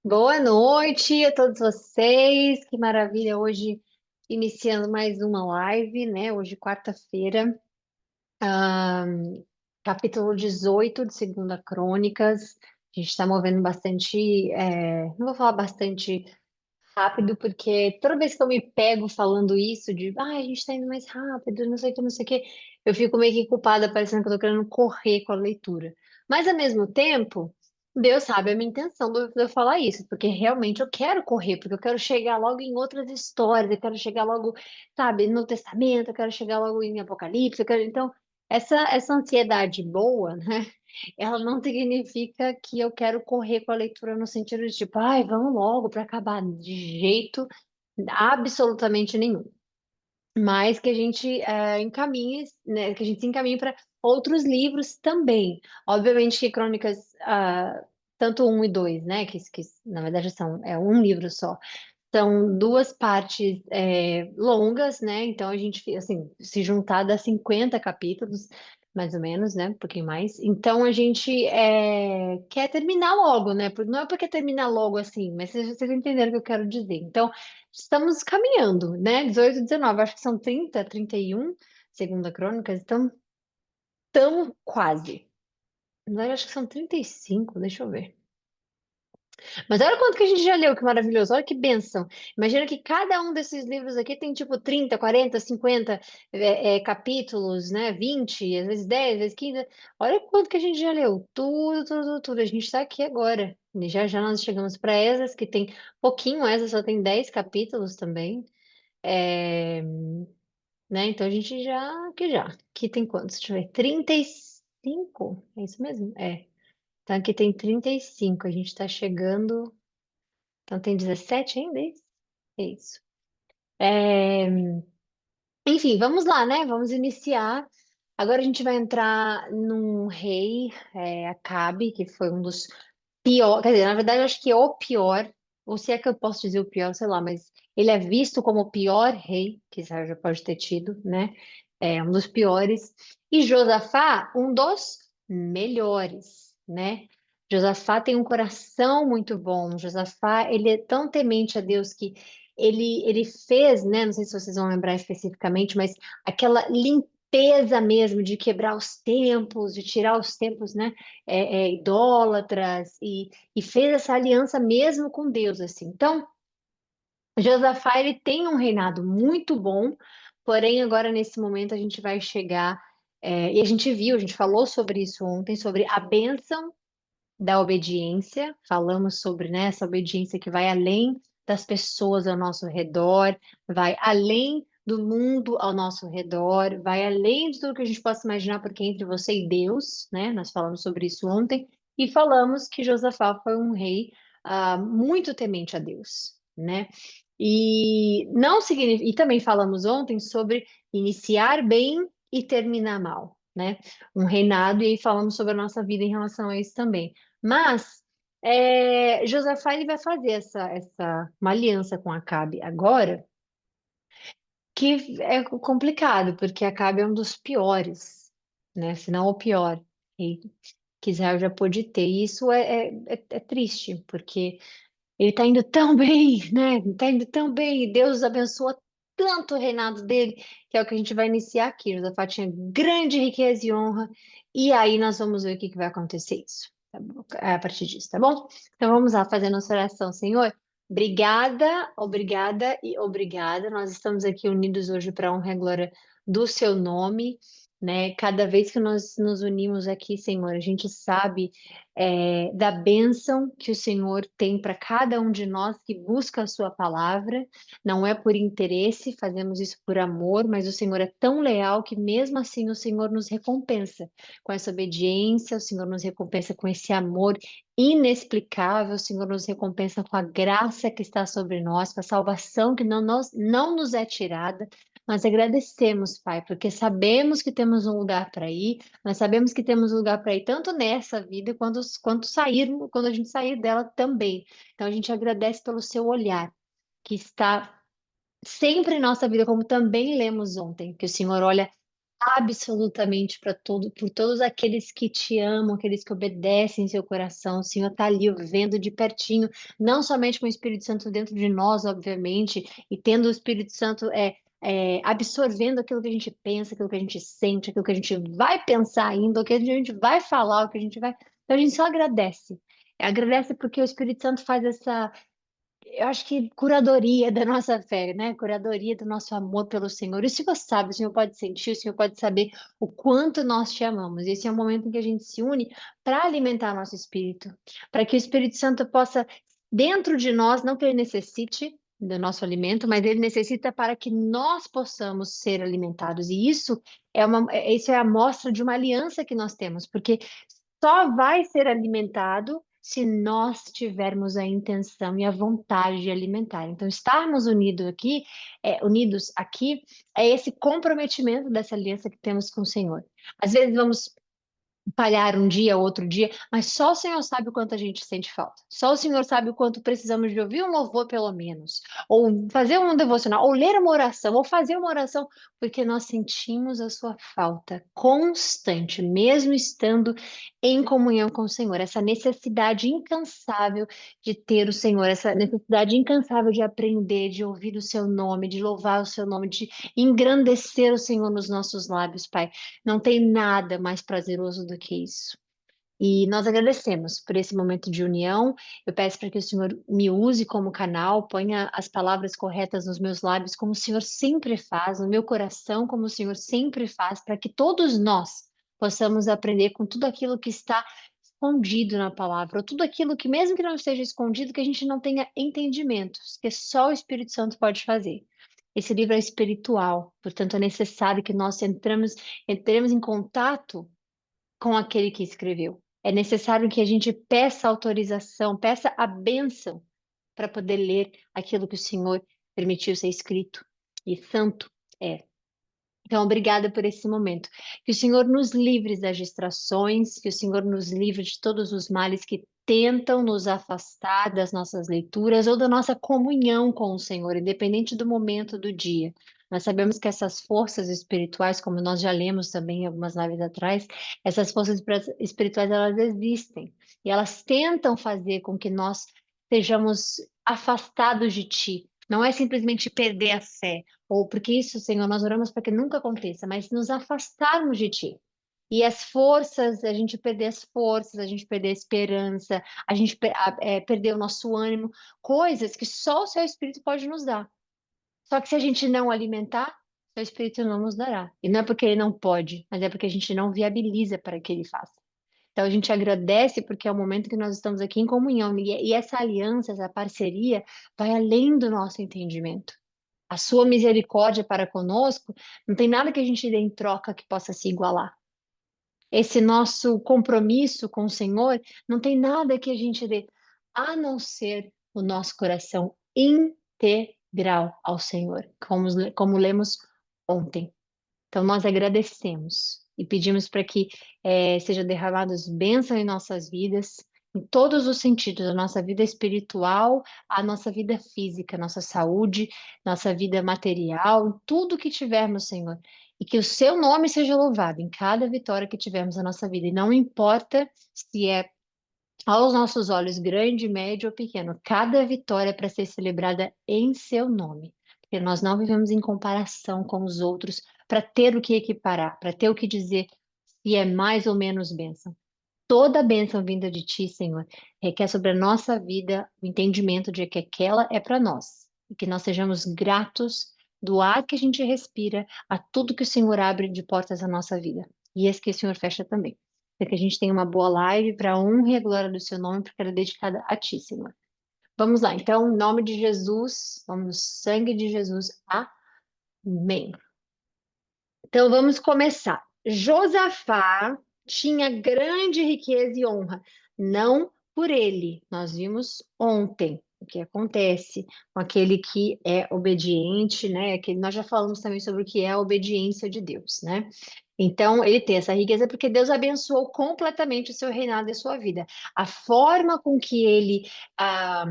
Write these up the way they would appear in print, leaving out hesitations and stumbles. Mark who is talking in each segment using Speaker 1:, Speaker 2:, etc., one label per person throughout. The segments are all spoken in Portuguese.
Speaker 1: Boa noite a todos vocês. Que maravilha hoje iniciando mais uma live, né? Hoje quarta-feira, capítulo 18 de Segunda Crônicas. A gente está movendo bastante, não vou falar bastante rápido, porque toda vez que eu me pego falando isso, de a gente está indo mais rápido, não sei o que, não sei o que, eu fico meio que culpada, parecendo que eu tô querendo correr com a leitura. Mas ao mesmo tempo, Deus sabe a minha intenção de eu falar isso, porque realmente eu quero correr, porque eu quero chegar logo em outras histórias, eu quero chegar logo, sabe, no Testamento, eu quero chegar logo em Apocalipse, então, essa ansiedade boa, né? Ela não significa que eu quero correr com a leitura no sentido de tipo, ai, vamos logo para acabar, de jeito absolutamente nenhum. Mas que a gente encaminhe, né, que a gente se encaminhe para outros livros também. Obviamente que Crônicas, tanto um e dois, né, que na verdade é um livro só. São duas partes longas, né? Então a gente, assim, se juntar dá 50 capítulos, mais ou menos, né? Um pouquinho mais. Então a gente quer terminar logo, né? Não é porque terminar logo assim, mas vocês entenderam o que eu quero dizer. Então, estamos caminhando, né? 18, 19, acho que são 30, 31, segunda Crônicas, então estamos quase. Na verdade, acho que são 35, deixa eu ver. Mas olha quanto que a gente já leu, que maravilhoso, olha que bênção. Imagina que cada um desses livros aqui tem tipo 30, 40, 50 capítulos, né? 20, às vezes 10, às vezes 15. Olha quanto que a gente já leu. Tudo, tudo, tudo. A gente está aqui agora. E já já nós chegamos para Esdras, que tem pouquinho, Esdras só tem 10 capítulos também. É, né? Então a gente já, que já. Aqui tem quantos? Deixa eu ver. 35? É isso mesmo? É. Então aqui tem 35. A gente está chegando. Então tem 17 ainda, é isso? É isso. É, enfim, vamos lá, né? Vamos iniciar. Agora a gente vai entrar num rei, Acabe, que foi um dos piores. Quer dizer, na verdade, eu acho que é o pior, ou se é que eu posso dizer o pior, sei lá, mas ele é visto como o pior rei que Israel já pode ter tido, né? É um dos piores. E Josafá, um dos melhores, né? Josafá tem um coração muito bom. Josafá, ele é tão temente a Deus que ele fez, né? Não sei se vocês vão lembrar especificamente, mas aquela limpeza mesmo de quebrar os templos, de tirar os templos, né? Idólatras e fez essa aliança mesmo com Deus, assim. Então, Josafá, ele tem um reinado muito bom, porém agora nesse momento a gente vai chegar, e a gente viu, a gente falou sobre isso ontem, sobre a bênção da obediência, falamos sobre, né, essa obediência que vai além das pessoas ao nosso redor, vai além do mundo ao nosso redor, vai além de tudo que a gente possa imaginar, porque é entre você e Deus, né? Nós falamos sobre isso ontem, e falamos que Josafá foi um rei muito temente a Deus, né? E não significa, e também falamos ontem sobre iniciar bem e terminar mal, né? Um reinado, e aí falamos sobre a nossa vida em relação a isso também. Mas Josafá ele vai fazer uma aliança com Acabe agora, que é complicado, porque Acabe é um dos piores, né? Se não o pior rei que Israel já pôde ter. E isso é triste, porque ele está indo tão bem, né? Está indo tão bem, e Deus abençoa tanto o reinado dele, que é o que a gente vai iniciar aqui. Josafá tinha grande riqueza e honra, e aí nós vamos ver o que que vai acontecer isso, tá bom? A partir disso, tá bom? Então vamos lá, fazer nossa oração, Senhor. Obrigada, obrigada e obrigada. Nós estamos aqui unidos hoje para honra e glória do seu nome, né? Cada vez que nós nos unimos aqui, Senhor, a gente sabe da bênção que o Senhor tem para cada um de nós que busca a sua palavra. Não é por interesse, fazemos isso por amor, mas o Senhor é tão leal que mesmo assim o Senhor nos recompensa com essa obediência, o Senhor nos recompensa com esse amor inexplicável, o Senhor nos recompensa com a graça que está sobre nós, com a salvação que não nos é tirada. Nós agradecemos, Pai, porque sabemos que temos um lugar para ir, nós sabemos que temos lugar para ir tanto nessa vida quanto sair, quando a gente sair dela também. Então a gente agradece pelo seu olhar, que está sempre em nossa vida, como também lemos ontem, que o Senhor olha absolutamente para todo, por todos aqueles que te amam, aqueles que obedecem seu coração. O Senhor está ali vendo de pertinho, não somente com o Espírito Santo dentro de nós, obviamente, e tendo o Espírito Santo absorvendo aquilo que a gente pensa, aquilo que a gente sente, aquilo que a gente vai pensar ainda, o que a gente vai falar, o que a gente vai. Então a gente só agradece. Agradece porque o Espírito Santo faz essa, eu acho que curadoria da nossa fé, né? Curadoria do nosso amor pelo Senhor. E o Senhor sabe, o Senhor pode sentir, o Senhor pode saber o quanto nós te amamos. Esse é o momento em que a gente se une para alimentar nosso espírito, para que o Espírito Santo possa, dentro de nós, não que ele necessite do nosso alimento, mas ele necessita para que nós possamos ser alimentados. E isso é a amostra de uma aliança que nós temos, porque só vai ser alimentado se nós tivermos a intenção e a vontade de alimentar. Então, estarmos unidos aqui, é esse comprometimento dessa aliança que temos com o Senhor. Às vezes vamos falhar um dia, outro dia, mas só o Senhor sabe o quanto a gente sente falta. Só o Senhor sabe o quanto precisamos de ouvir um louvor, pelo menos, ou fazer um devocional, ou ler uma oração, ou fazer uma oração, porque nós sentimos a sua falta constante, mesmo estando em comunhão com o Senhor. Essa necessidade incansável de ter o Senhor, essa necessidade incansável de aprender, de ouvir o seu nome, de louvar o seu nome, de engrandecer o Senhor nos nossos lábios, Pai. Não tem nada mais prazeroso do que isso. E nós agradecemos por esse momento de união. Eu peço para que o Senhor me use como canal, ponha as palavras corretas nos meus lábios, como o Senhor sempre faz, no meu coração, como o Senhor sempre faz, para que todos nós possamos aprender com tudo aquilo que está escondido na palavra, ou tudo aquilo que, mesmo que não esteja escondido, que a gente não tenha entendimentos, que só o Espírito Santo pode fazer. Esse livro é espiritual, portanto, é necessário que nós entremos em contato com aquele que escreveu. É necessário que a gente peça autorização, peça a bênção para poder ler aquilo que o Senhor permitiu ser escrito. E santo é. Então, obrigada por esse momento. Que o Senhor nos livre das distrações, que o Senhor nos livre de todos os males que tentam nos afastar das nossas leituras ou da nossa comunhão com o Senhor, independente do momento do dia. Nós sabemos que essas forças espirituais, como nós já lemos também algumas lives atrás, essas forças espirituais, elas existem e elas tentam fazer com que nós sejamos afastados de Ti. Não é simplesmente perder a fé, ou porque isso, Senhor, nós oramos para que nunca aconteça, mas nos afastarmos de Ti. E as forças, a gente perder as forças, a gente perder a esperança, a gente perder o nosso ânimo, coisas que só o Seu Espírito pode nos dar. Só que se a gente não alimentar, o Seu Espírito não nos dará. E não é porque Ele não pode, mas é porque a gente não viabiliza para que Ele faça. Então a gente agradece porque é o momento que nós estamos aqui em comunhão. E essa aliança, essa parceria, vai além do nosso entendimento. A sua misericórdia para conosco, não tem nada que a gente dê em troca que possa se igualar. Esse nosso compromisso com o Senhor, não tem nada que a gente dê, a não ser o nosso coração integral ao Senhor, como lemos ontem. Então, nós agradecemos e pedimos para que seja derramados bênção em nossas vidas, em todos os sentidos, a nossa vida espiritual, a nossa vida física, nossa saúde, nossa vida material, em tudo que tivermos, Senhor. E que o seu nome seja louvado em cada vitória que tivermos na nossa vida. E não importa se é aos nossos olhos grande, médio ou pequeno, cada vitória é para ser celebrada em seu nome. Porque nós não vivemos em comparação com os outros para ter o que equiparar, para ter o que dizer se é mais ou menos bênção. Toda bênção vinda de ti, Senhor, requer sobre a nossa vida o entendimento de que aquela é para nós. E que nós sejamos gratos do ar que a gente respira, a tudo que o Senhor abre de portas na nossa vida. E esse que o Senhor fecha também. Para que a gente tenha uma boa live para a honra e a glória do seu nome, porque ela é dedicada a ti, Senhor. Vamos lá, então, em nome de Jesus, vamos no sangue de Jesus. Amém. Então vamos começar. Josafá tinha grande riqueza e honra, não por ele. Nós vimos ontem o que acontece com aquele que é obediente, né? Nós já falamos também sobre o que é a obediência de Deus, né? Então, ele tem essa riqueza porque Deus abençoou completamente o seu reinado e a sua vida. A forma com que ele ah,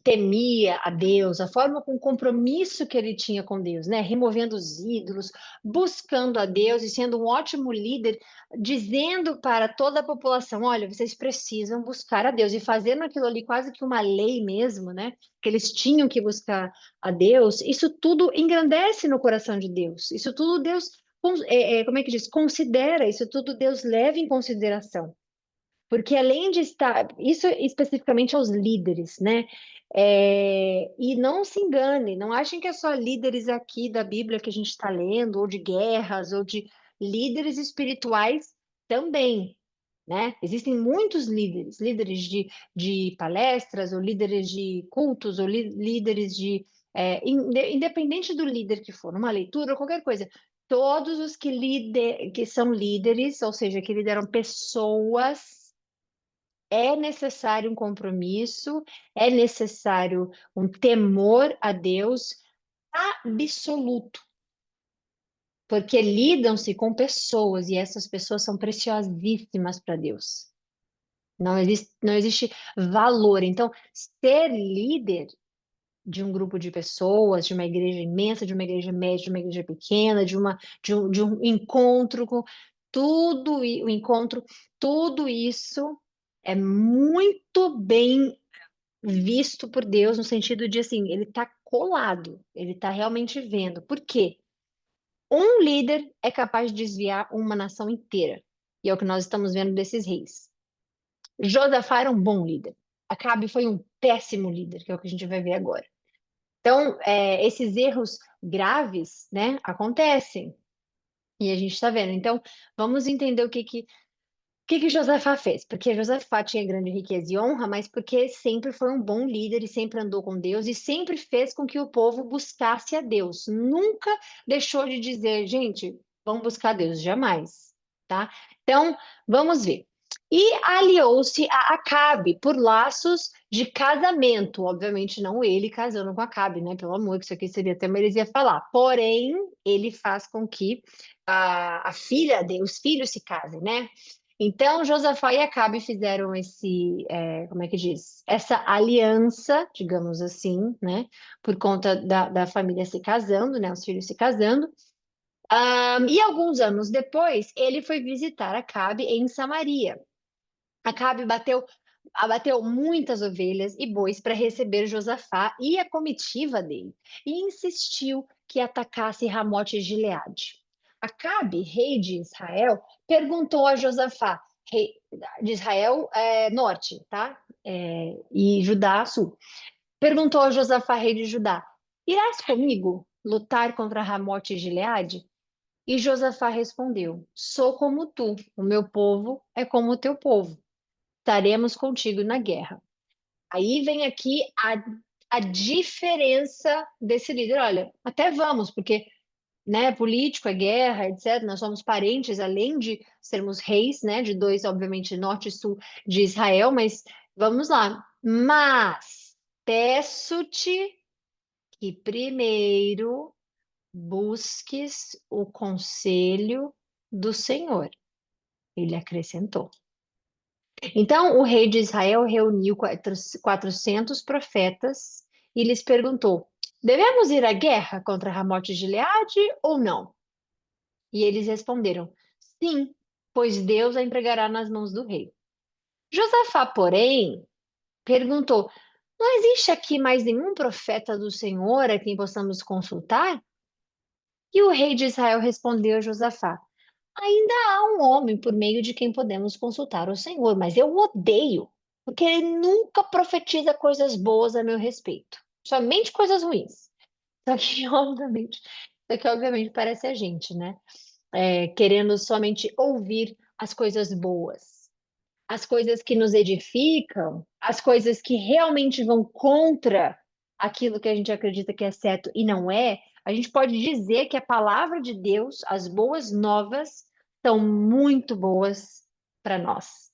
Speaker 1: temia a Deus, a forma com o compromisso que ele tinha com Deus, né? Removendo os ídolos, buscando a Deus e sendo um ótimo líder, dizendo para toda a população: olha, vocês precisam buscar a Deus, e fazendo aquilo ali quase que uma lei mesmo, né? Que eles tinham que buscar a Deus, isso tudo engrandece no coração de Deus. Isso tudo Deus como é que diz? Considera, isso tudo Deus leva em consideração. Porque além de estar, isso especificamente aos líderes, né? E não se engane, não achem que é só líderes aqui da Bíblia que a gente está lendo, ou de guerras, ou de líderes espirituais também, né? Existem muitos líderes, líderes de palestras, ou líderes de cultos, ou líderes independente do líder que for, uma leitura ou qualquer coisa, todos os que são líderes, ou seja, que lideram pessoas, é necessário um compromisso, é necessário um temor a Deus absoluto, porque lidam-se com pessoas e essas pessoas são preciosíssimas para Deus. Não existe valor. Então, ser líder de um grupo de pessoas, de uma igreja imensa, de uma igreja média, de uma igreja pequena, de um encontro com o encontro, tudo isso é muito bem visto por Deus no sentido de assim, ele está colado, ele está realmente vendo. Por quê? Um líder é capaz de desviar uma nação inteira. E é o que nós estamos vendo desses reis. Josafá era um bom líder. Acabe foi um péssimo líder, que é o que a gente vai ver agora. Então, esses erros graves, né, acontecem. E a gente está vendo. Então, vamos entender o que Josafá fez? Porque Josafá tinha grande riqueza e honra, mas porque sempre foi um bom líder e sempre andou com Deus e sempre fez com que o povo buscasse a Deus. Nunca deixou de dizer, gente, vamos buscar Deus, jamais, tá? Então, vamos ver. E aliou-se a Acabe por laços de casamento. Obviamente, não ele casando com Acabe, né? Pelo amor, que isso aqui seria até uma heresia falar. Porém, ele faz com que a filha dele, os filhos se casem, né? Então, Josafá e Acabe fizeram como é que diz? Essa aliança, digamos assim, né? Por conta da família se casando, né? Os filhos se casando. E alguns anos depois, ele foi visitar Acabe em Samaria. Acabe abateu muitas ovelhas e bois para receber Josafá e a comitiva dele, e insistiu que atacasse Ramote e Gileade. Acabe, rei de Israel, perguntou a Josafá, rei de Israel norte, tá? E Judá sul. Perguntou a Josafá, rei de Judá: Irás comigo lutar contra Ramote e Gileade? E Josafá respondeu: Sou como tu, o meu povo é como o teu povo, estaremos contigo na guerra. Aí vem aqui a diferença desse líder. Olha, até vamos, porque né, político é guerra, etc. Nós somos parentes, além de sermos reis, né, de dois, obviamente, norte e sul de Israel, mas vamos lá. Mas peço-te que primeiro busques o conselho do Senhor. Ele acrescentou. Então, o rei de Israel reuniu 400 profetas e lhes perguntou: devemos ir à guerra contra Ramote e Gileade ou não? E eles responderam: sim, pois Deus a entregará nas mãos do rei. Josafá, porém, perguntou: não existe aqui mais nenhum profeta do Senhor a quem possamos consultar? E o rei de Israel respondeu a Josafá: ainda há um homem por meio de quem podemos consultar o Senhor, mas eu o odeio, porque ele nunca profetiza coisas boas a meu respeito, somente coisas ruins. Só que, obviamente, parece a gente, né? Querendo somente ouvir as coisas boas, as coisas que nos edificam, as coisas que realmente vão contra aquilo que a gente acredita que é certo e não é. A gente pode dizer que a palavra de Deus, as boas novas, são muito boas para nós.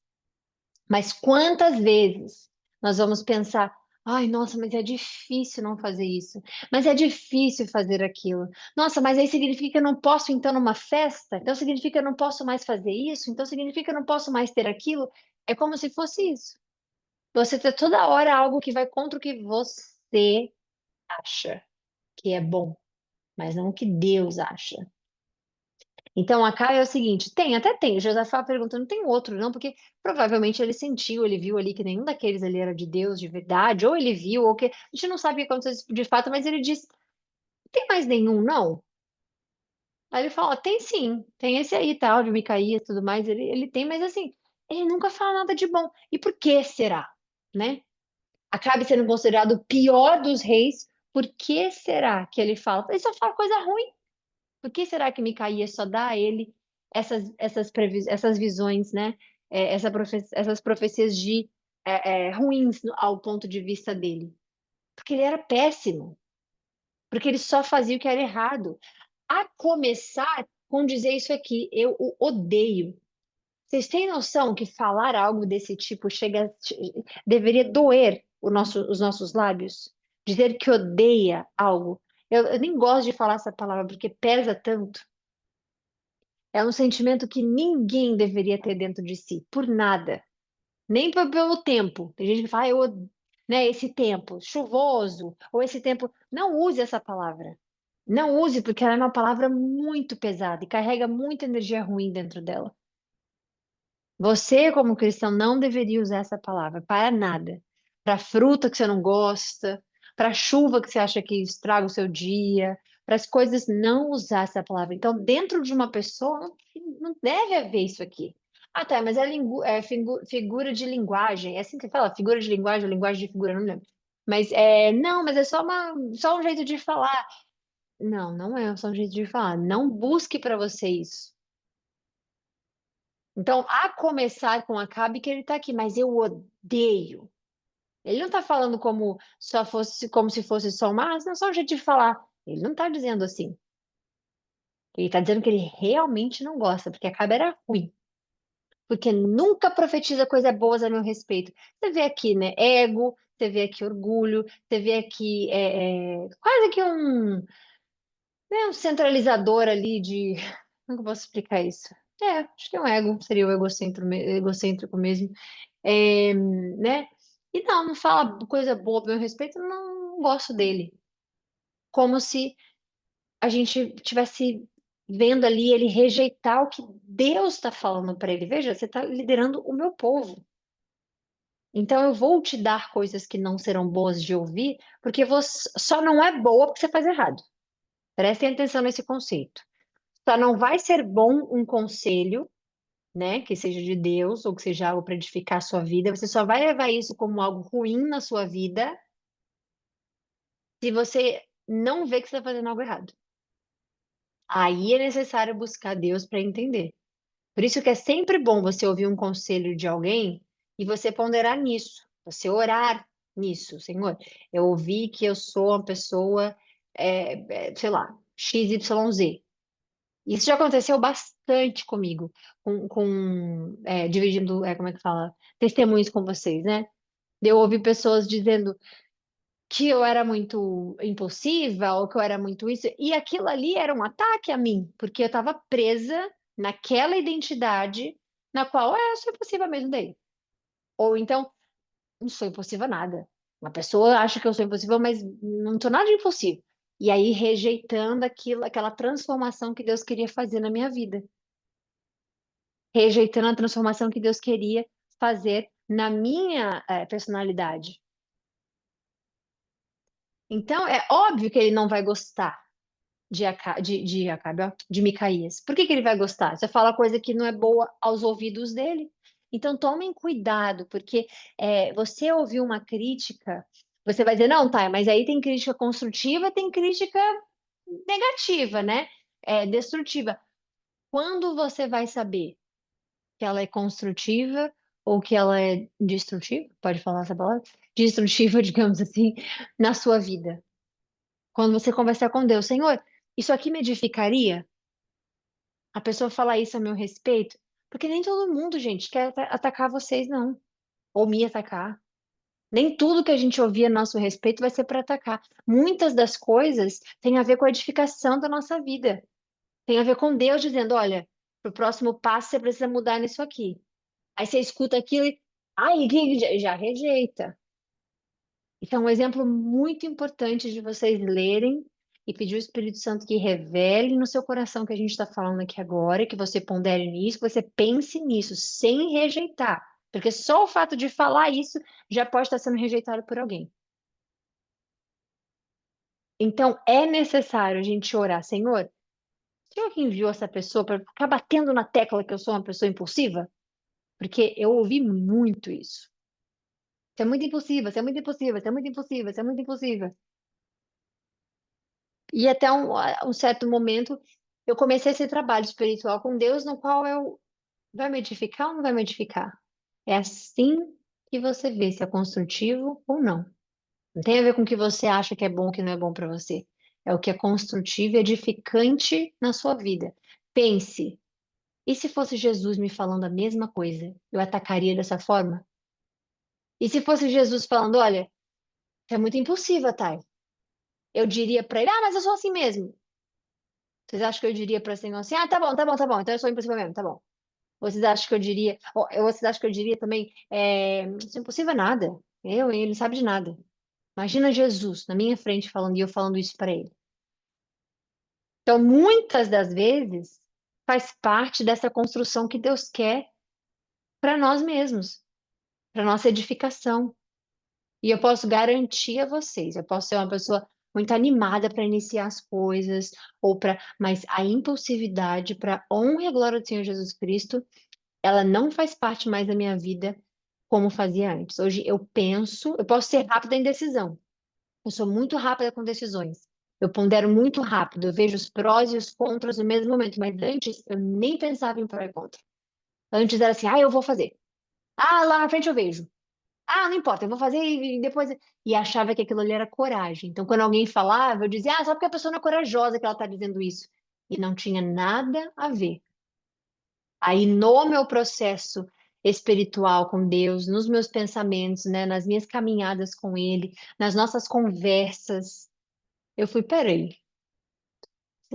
Speaker 1: Mas quantas vezes nós vamos pensar, Ai, nossa, mas é difícil não fazer isso. Mas é difícil fazer aquilo. Nossa, mas aí significa que eu não posso então numa festa? Então significa que eu não posso mais fazer isso? Então significa que eu não posso mais ter aquilo? É como se fosse isso. Você ter toda hora algo que vai contra o que você acha que é bom, mas não o que Deus acha. Então, a Caio é o seguinte, até tem, o Josafá pergunta, não tem outro não, porque provavelmente ele sentiu, ele viu ali que nenhum daqueles ali era de Deus de verdade, ou ele viu, ou que, a gente não sabe o que aconteceu de fato, mas ele diz, tem mais nenhum não? Aí ele fala, tem sim, tem esse aí, tal, de Micaías e tudo mais, ele tem, mas assim, ele nunca fala nada de bom. E por que será, né? Acabe sendo considerado o pior dos reis, por que será que ele fala? Ele só fala coisa ruim. Por que será que Micaías só dá a ele essas visões, né? Essas profecias ruins ao ponto de vista dele? Porque ele era péssimo, porque ele só fazia o que era errado. A começar com dizer isso aqui, eu o odeio. Vocês têm noção que falar algo desse tipo deveria doer os nossos lábios? Dizer que odeia algo. Eu nem gosto de falar essa palavra porque pesa tanto. É um sentimento que ninguém deveria ter dentro de si, por nada. Nem pelo tempo. Tem gente que fala, né, esse tempo chuvoso, ou esse tempo. Não use essa palavra. Não use, porque ela é uma palavra muito pesada e carrega muita energia ruim dentro dela. Você, como cristão, não deveria usar essa palavra para nada. Para fruta que você não gosta, para chuva que você acha que estraga o seu dia, para as coisas, não usar essa palavra. Então, dentro de uma pessoa, não deve haver isso aqui. Ah, tá, mas figura de linguagem. É assim que fala? Figura de linguagem ou linguagem de figura, não lembro. Mas não, mas é só um jeito de falar. Não, não é só um jeito de falar. Não busque para você isso. Então, a começar com Acabe que ele tá aqui, mas eu odeio. Ele não tá falando como só fosse, como se fosse só uma, não, só um jeito de falar. Ele não tá dizendo assim. Ele tá dizendo que ele realmente não gosta, porque Acabe era ruim. Porque nunca profetiza coisas boas a meu respeito. Você vê aqui, né? Ego, você vê aqui orgulho, você vê aqui quase que um centralizador ali de. Como que eu posso explicar isso? Acho que é um ego, seria o egocêntrico mesmo. Né? E não fala coisa boa a meu respeito, não gosto dele. Como se a gente tivesse vendo ali ele rejeitar o que Deus está falando para ele. Veja, você está liderando o meu povo. Então eu vou te dar coisas que não serão boas de ouvir, porque você só não é boa porque você faz errado. Prestem atenção nesse conceito. Só não vai ser bom um conselho, né, que seja de Deus ou que seja algo para edificar a sua vida. Você só vai levar isso como algo ruim na sua vida se você não vê que você está fazendo algo errado. Aí é necessário buscar Deus para entender. Por isso que é sempre bom você ouvir um conselho de alguém e você ponderar nisso, você orar nisso, Senhor. Eu ouvi que eu sou uma pessoa, sei lá, XYZ. Isso já aconteceu bastante comigo, dividindo, como é que fala, testemunhos com vocês, né? Eu ouvi pessoas dizendo que eu era muito impulsiva ou que eu era muito isso, e aquilo ali era um ataque a mim, porque eu estava presa naquela identidade na qual eu sou impulsiva mesmo daí. Ou então, não sou impulsiva nada. Uma pessoa acha que eu sou impulsiva, mas não sou nada de impulsivo. E aí rejeitando aquela transformação que Deus queria fazer na minha vida, rejeitando a transformação que Deus queria fazer na minha personalidade. Então, é óbvio que ele não vai gostar de Acabe, ó, de Micaías. Por que que ele vai gostar? Você fala coisa que não é boa aos ouvidos dele. Então tomem cuidado, porque você ouvir uma crítica, você vai dizer, não, tá, mas aí tem crítica construtiva, tem crítica negativa, né? Destrutiva. Quando você vai saber que ela é construtiva ou que ela é destrutiva? Pode falar essa palavra? Destrutiva, digamos assim, na sua vida. Quando você conversar com Deus, Senhor, isso aqui me edificaria? A pessoa falar isso a meu respeito? Porque nem todo mundo, gente, quer atacar vocês, não. Ou me atacar. Nem tudo que a gente ouvir a nosso respeito vai ser para atacar. Muitas das coisas têm a ver com a edificação da nossa vida. Tem a ver com Deus dizendo, olha, pro próximo passo você precisa mudar nisso aqui. Aí você escuta aquilo e, ai, já rejeita. Então, um exemplo muito importante de vocês lerem e pedir ao Espírito Santo que revele no seu coração o que a gente está falando aqui agora, que você pondere nisso, que você pense nisso, sem rejeitar. Porque só o fato de falar isso já pode estar sendo rejeitado por alguém. Então, é necessário a gente orar, Senhor, o Senhor que enviou essa pessoa para ficar batendo na tecla que eu sou uma pessoa impulsiva? Porque eu ouvi muito isso. Você é muito impulsiva, você é muito impulsiva, você é muito impulsiva, você é muito impulsiva. E até um certo momento, eu comecei esse trabalho espiritual com Deus, no qual eu vai me edificar ou não vai me edificar? É assim que você vê se é construtivo ou não. Não tem a ver com o que você acha que é bom, que não é bom para você. É o que é construtivo e edificante na sua vida. Pense, e se fosse Jesus me falando a mesma coisa, eu atacaria dessa forma? E se fosse Jesus falando, olha, você é muito impulsiva, Thay. Eu diria para ele, ah, mas eu sou assim mesmo. Vocês acham que eu diria para assim, assim, ah, tá bom, tá bom, tá bom, então eu sou impossível mesmo, tá bom. Vocês acham que eu diria, vocês acham que eu diria também, isso é impossível nada. Ele não sabe de nada. Imagina Jesus na minha frente falando e eu falando isso para ele. Então, muitas das vezes, faz parte dessa construção que Deus quer para nós mesmos, para nossa edificação. E eu posso garantir a vocês, eu posso ser uma pessoa muito animada para iniciar as coisas, mas a impulsividade para honra e glória do Senhor Jesus Cristo, ela não faz parte mais da minha vida como fazia antes. Hoje eu penso, eu posso ser rápida em decisão. Eu sou muito rápida com decisões. Eu pondero muito rápido, eu vejo os prós e os contras no mesmo momento, mas antes eu nem pensava em pró e contra. Antes era assim, ah, eu vou fazer. Ah, lá na frente eu vejo. Ah, não importa, eu vou fazer e depois. E achava que aquilo ali era coragem. Então, quando alguém falava, eu dizia, ah, só porque a pessoa não é corajosa que ela está dizendo isso. E não tinha nada a ver. Aí, no meu processo espiritual com Deus, nos meus pensamentos, né, nas minhas caminhadas com Ele, nas nossas conversas, eu fui, peraí,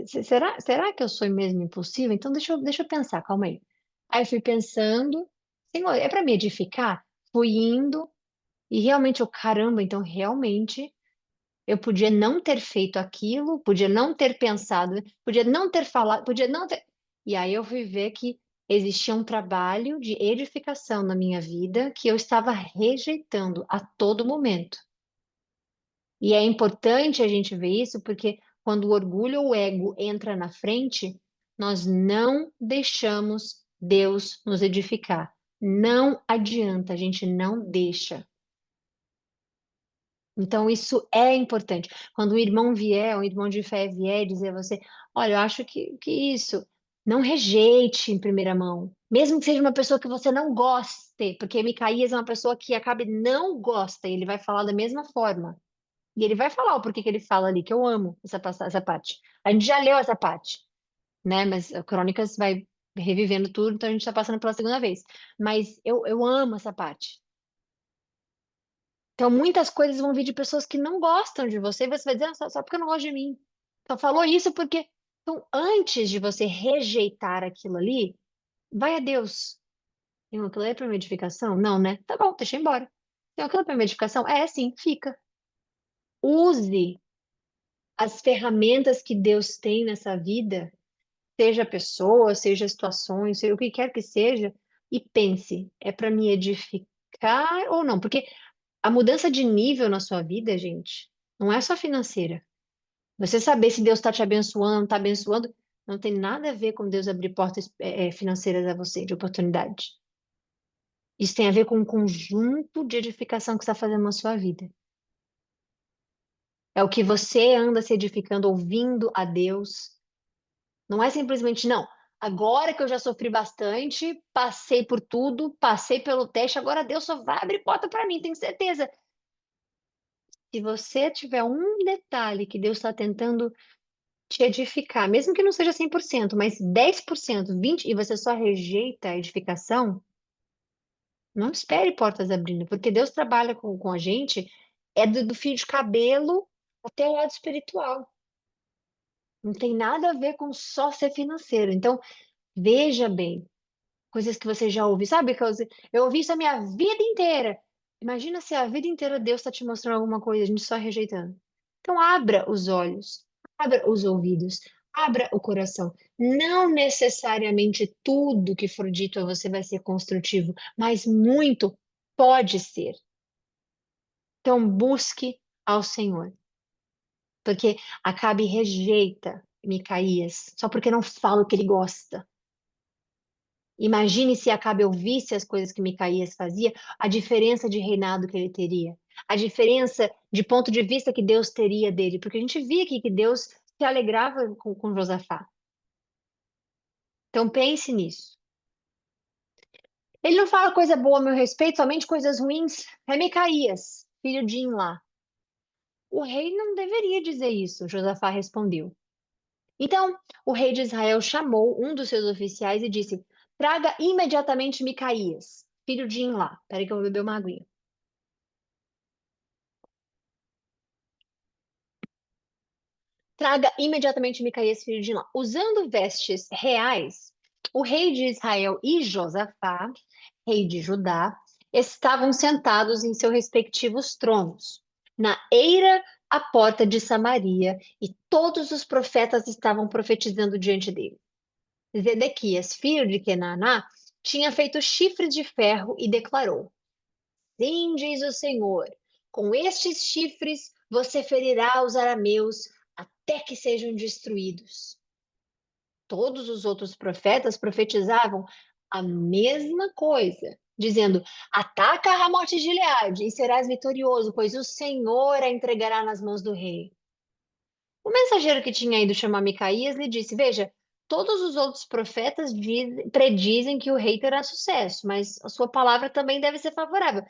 Speaker 1: será que eu sou mesmo impulsiva? Então, deixa eu pensar, calma aí. Aí, eu fui pensando, Senhor, é para me edificar? Fui indo. E realmente eu, caramba, então realmente eu podia não ter feito aquilo, podia não ter pensado, podia não ter falado, podia não ter. E aí eu fui ver que existia um trabalho de edificação na minha vida que eu estava rejeitando a todo momento. E é importante a gente ver isso porque quando o orgulho ou o ego entra na frente, nós não deixamos Deus nos edificar. Não adianta, a gente não deixa. Então, isso é importante. Quando um irmão vier, um irmão de fé vier dizer a você, olha, eu acho que isso, não rejeite em primeira mão, mesmo que seja uma pessoa que você não goste, porque Micaías é uma pessoa que acaba não gosta, e ele vai falar da mesma forma. E ele vai falar o porquê que ele fala ali, que eu amo essa parte. A gente já leu essa parte, né? Mas a Crônicas vai revivendo tudo, então a gente está passando pela segunda vez. Mas eu amo essa parte. Então, muitas coisas vão vir de pessoas que não gostam de você, e você vai dizer, ah, só porque eu não gosto de mim. Então, falou isso porque. Então, antes de você rejeitar aquilo ali, vai a Deus. Tem aquilo é para minha edificação? Não, né? Tá bom, deixa eu ir embora. Tem aquilo para minha edificação? É, sim, fica. Use as ferramentas que Deus tem nessa vida, seja pessoa, seja situações, seja o que quer que seja, e pense, é para me edificar ou não? Porque a mudança de nível na sua vida, gente, não é só financeira. Você saber se Deus está te abençoando, não está abençoando, não tem nada a ver com Deus abrir portas financeiras a você, de oportunidade. Isso tem a ver com um conjunto de edificação que você está fazendo na sua vida. É o que você anda se edificando, ouvindo a Deus. Não é simplesmente, não. Agora que eu já sofri bastante, passei por tudo, passei pelo teste, agora Deus só vai abrir porta para mim, tenho certeza. Se você tiver um detalhe que Deus está tentando te edificar, mesmo que não seja 100%, mas 10%, 20%, e você só rejeita a edificação, Não espere portas abrindo, porque Deus trabalha com a gente, é do fio de cabelo até o lado espiritual. Não tem nada a ver com só ser financeiro. Então, veja bem, coisas que você já ouviu. Sabe que eu ouvi isso a minha vida inteira. Imagina se a vida inteira Deus está te mostrando alguma coisa, a gente só rejeitando. Então, abra os olhos, abra os ouvidos, abra o coração. Não necessariamente tudo que for dito a você vai ser construtivo, mas muito pode ser. Então, busque ao Senhor, porque Acabe rejeita Micaías só porque não fala o que ele gosta. Imagine se Acabe ouvisse as coisas que Micaías fazia, a diferença de reinado que ele teria, a diferença de ponto de vista que Deus teria dele, porque a gente via aqui que Deus se alegrava com Josafá. Então pense nisso. Ele não fala coisa boa a meu respeito, somente coisas ruins. É Micaías, filho de Imlá. O rei não deveria dizer isso, Josafá respondeu. Então, o rei de Israel chamou um dos seus oficiais e disse: Traga imediatamente Micaías, filho de Imlá. Peraí que eu vou beber uma aguinha. Traga imediatamente Micaías, filho de Imlá. Usando vestes reais, o rei de Israel e Josafá, rei de Judá, estavam sentados em seus respectivos tronos, na eira à porta de Samaria, e todos os profetas estavam profetizando diante dele. Zedequias, filho de Kenaná, tinha feito chifres de ferro e declarou: Sim, diz o Senhor, com estes chifres você ferirá os arameus até que sejam destruídos. Todos os outros profetas profetizavam a mesma coisa, dizendo: Ataca Ramote de Gileade e serás vitorioso, pois o Senhor a entregará nas mãos do rei. O mensageiro que tinha ido chamar Micaías lhe disse: Veja, todos os outros profetas predizem que o rei terá sucesso, mas a sua palavra também deve ser favorável.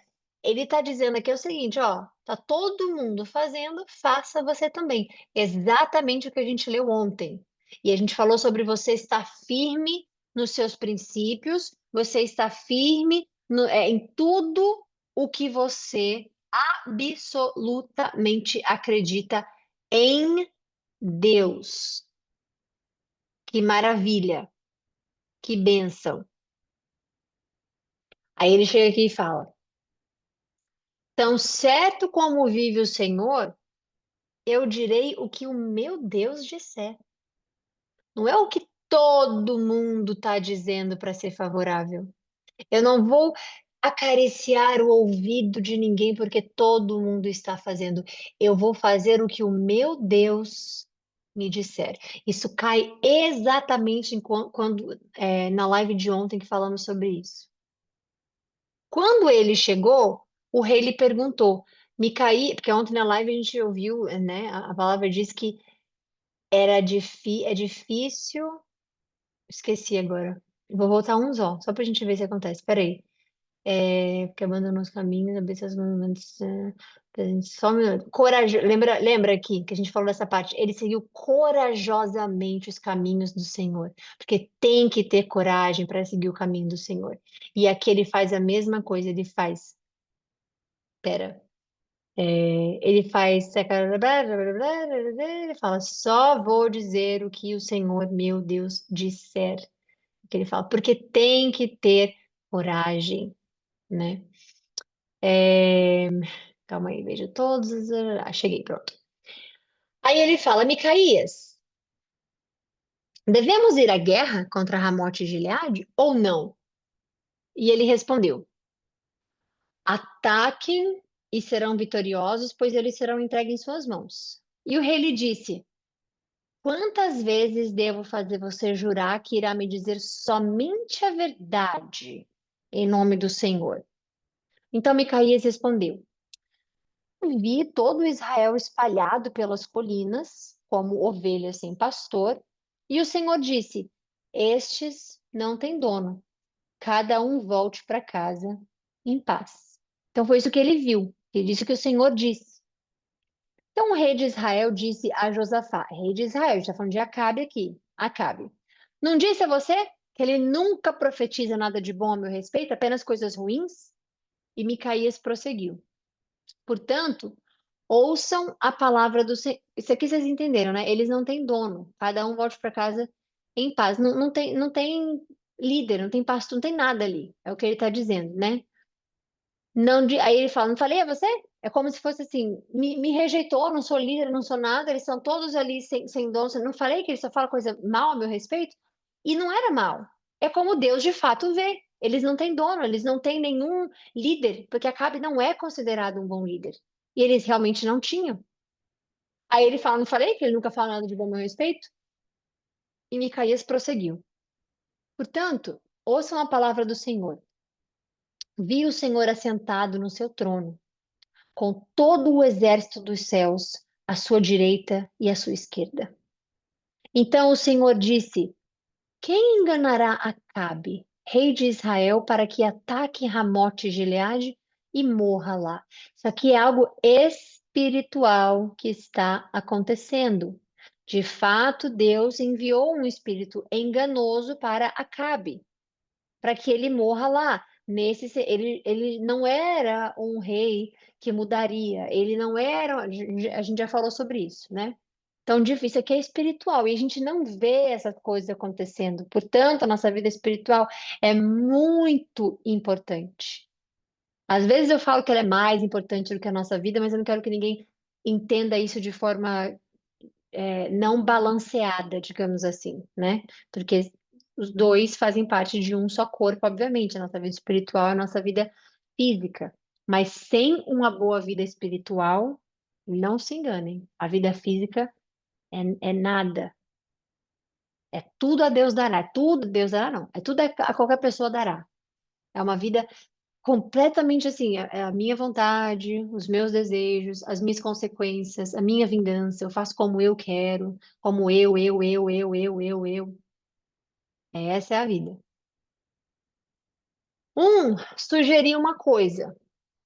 Speaker 1: Ele está dizendo aqui o seguinte: ó, tá todo mundo fazendo, faça você também. Exatamente o que a gente leu ontem. E a gente falou sobre você estar firme nos seus princípios, você está firme em tudo o que você absolutamente acredita em Deus, que maravilha, que bênção. Aí ele chega aqui e fala: Tão certo como vive o Senhor, eu direi o que o meu Deus disser. Não é o que todo mundo está dizendo para ser favorável. Eu não vou acariciar o ouvido de ninguém porque todo mundo está fazendo. Eu vou fazer o que o meu Deus me disser. Isso cai exatamente na live de ontem que falamos sobre isso. Quando ele chegou, o rei lhe perguntou, Micaí, porque ontem na live a gente ouviu, né? A palavra diz que é difícil. Esqueci agora. Vou voltar uns, ó, só pra gente ver se acontece. Peraí. Porque abandonou os caminhos, abençoa os monumentos. Só um minuto. Lembra aqui que a gente falou dessa parte? Ele seguiu corajosamente os caminhos do Senhor, porque tem que ter coragem para seguir o caminho do Senhor. E aqui ele faz a mesma coisa, ele faz. Pera. Ele faz. Ele fala: só vou dizer o que o Senhor, meu Deus, disser. Que ele fala, porque tem que ter coragem, né? É, Calma aí, vejo todos. Cheguei, pronto. Aí ele fala, Micaías, devemos ir à guerra contra Ramote e Gileade ou não? E ele respondeu, ataquem e serão vitoriosos, pois eles serão entregues em suas mãos. E o rei lhe disse, quantas vezes devo fazer você jurar que irá me dizer somente a verdade em nome do Senhor? Então Micaías respondeu, vi todo Israel espalhado pelas colinas, como ovelhas sem pastor, e o Senhor disse: Estes não têm dono, cada um volte para casa em paz. Então foi isso que ele viu. Ele disse o que o Senhor disse. Então o rei de Israel disse a Josafá, rei de Israel, está falando de Acabe aqui, Acabe. Não disse a você que ele nunca profetiza nada de bom a meu respeito, apenas coisas ruins? E Micaías prosseguiu. Portanto, ouçam a palavra do Senhor. Isso aqui vocês entenderam, né? Eles não têm dono. Cada um volte para casa em paz. Não tem líder, não tem pastor, não tem nada ali. É o que ele está dizendo, né? Não, aí ele fala, não falei a você? É como se fosse assim, me rejeitou, não sou líder, não sou nada, eles são todos ali sem dono. Não falei que ele só fala coisa mal a meu respeito? E não era mal. É como Deus de fato vê. Eles não têm dono, eles não têm nenhum líder, porque Acabe não é considerado um bom líder. E eles realmente não tinham. Aí ele fala, não falei que ele nunca fala nada de bom a meu respeito? E Micaías prosseguiu. Portanto, ouçam a palavra do Senhor. Vi o Senhor assentado no seu trono com todo o exército dos céus à sua direita e à sua esquerda. Então o Senhor disse: Quem enganará Acabe, rei de Israel, para que ataque Ramote e Gileade e morra lá? Isso aqui é algo espiritual que está acontecendo. De fato, Deus enviou um espírito enganoso para Acabe para que ele morra lá. Ele não era um rei que mudaria, ele não era. A gente já falou sobre isso, né? Tão difícil é que é espiritual e a gente não vê essas coisas acontecendo. Portanto, a nossa vida espiritual é muito importante. Às vezes eu falo que ela é mais importante do que a nossa vida, mas eu não quero que ninguém entenda isso de forma não balanceada, digamos assim, né? Porque os dois fazem parte de um só corpo, obviamente, a nossa vida espiritual e a nossa vida física. Mas sem uma boa vida espiritual, não se enganem, a vida física é nada. É tudo a Deus dará, é tudo Deus dará, não. É tudo a qualquer pessoa dará. É uma vida completamente assim, é a minha vontade, os meus desejos, as minhas consequências, a minha vingança. Eu faço como eu quero, como eu. Essa é a vida. Um sugeria uma coisa,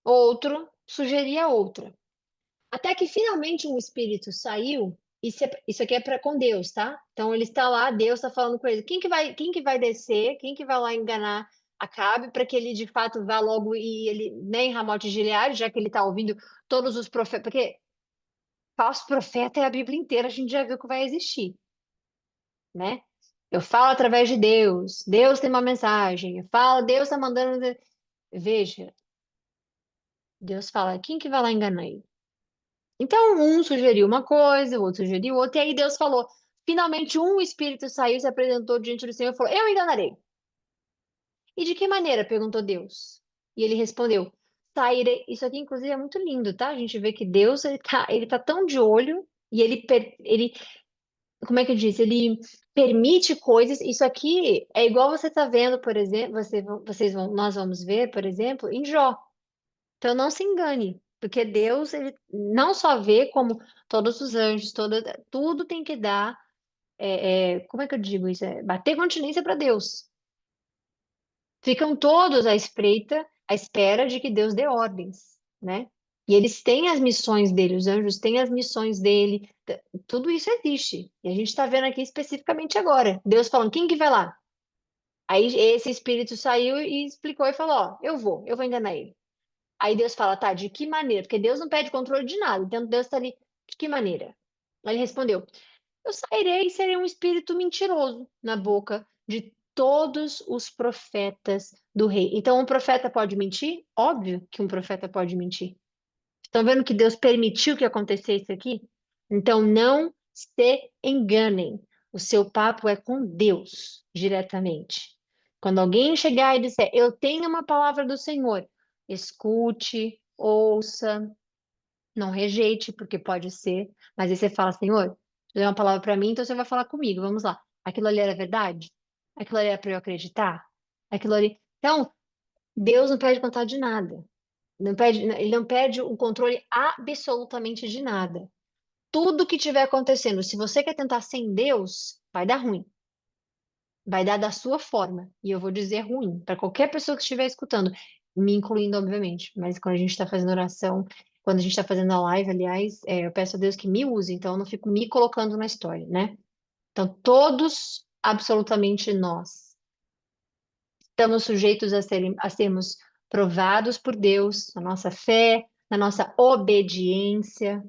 Speaker 1: outro sugeria outra. Até que finalmente um espírito saiu. Isso aqui é para com Deus, tá? Então ele está lá, Deus está falando com ele. Quem que vai descer? Quem que vai lá enganar Acabe para que ele de fato vá logo e ele nem Ramote de Gileade, já que ele está ouvindo todos os profetas, porque falso profeta é a Bíblia inteira, a gente já viu que vai existir, né? Eu falo através de Deus, Deus tem uma mensagem, eu falo, Deus está mandando. Veja, Deus fala, quem que vai lá enganar ele? Então, um sugeriu uma coisa, o outro sugeriu outra, e aí Deus falou. Finalmente, um espírito saiu, se apresentou diante do Senhor e falou: Eu enganarei. E de que maneira? Perguntou Deus. E ele respondeu: Sairei. Isso aqui, inclusive, é muito lindo, tá? A gente vê que Deus, ele tá tão de olho, e ele, como é que eu disse? Ele permite coisas. Isso aqui é igual você tá vendo, por exemplo, nós vamos ver, por exemplo, em Jó. Então não se engane, porque Deus ele não só vê como todos os anjos, tudo tem que dar, como é que eu digo isso? Bater continência para Deus. Ficam todos à espreita, à espera de que Deus dê ordens, né? E eles têm as missões dele, os anjos têm as missões dele, tudo isso existe. E a gente está vendo aqui especificamente agora. Deus falando, quem que vai lá? Aí esse espírito saiu e explicou e falou, ó, eu vou enganar ele. Aí Deus fala, tá, de que maneira? Porque Deus não pede controle de nada. Então Deus está ali, de que maneira? Aí ele respondeu: Eu sairei e serei um espírito mentiroso na boca de todos os profetas do rei. Então um profeta pode mentir? Óbvio que um profeta pode mentir. Estão vendo que Deus permitiu que acontecesse aqui? Então não se enganem. O seu papo é com Deus diretamente. Quando alguém chegar e disser, eu tenho uma palavra do Senhor, escute, ouça, não rejeite, porque pode ser, mas aí você fala, Senhor, você deu uma palavra para mim, então você vai falar comigo, vamos lá. Aquilo ali era verdade? Aquilo ali era para eu acreditar? Aquilo ali. Então, Deus não pede contar de nada. Ele não pede o controle absolutamente de nada. Tudo que estiver acontecendo, se você quer tentar sem Deus, vai dar ruim. Vai dar da sua forma. E eu vou dizer ruim para qualquer pessoa que estiver escutando, me incluindo, obviamente. Mas quando a gente está fazendo oração, quando a gente está fazendo a live, aliás, eu peço a Deus que me use, então eu não fico me colocando na história, né? Então, absolutamente nós, estamos sujeitos a sermos provados por Deus, na nossa fé, na nossa obediência.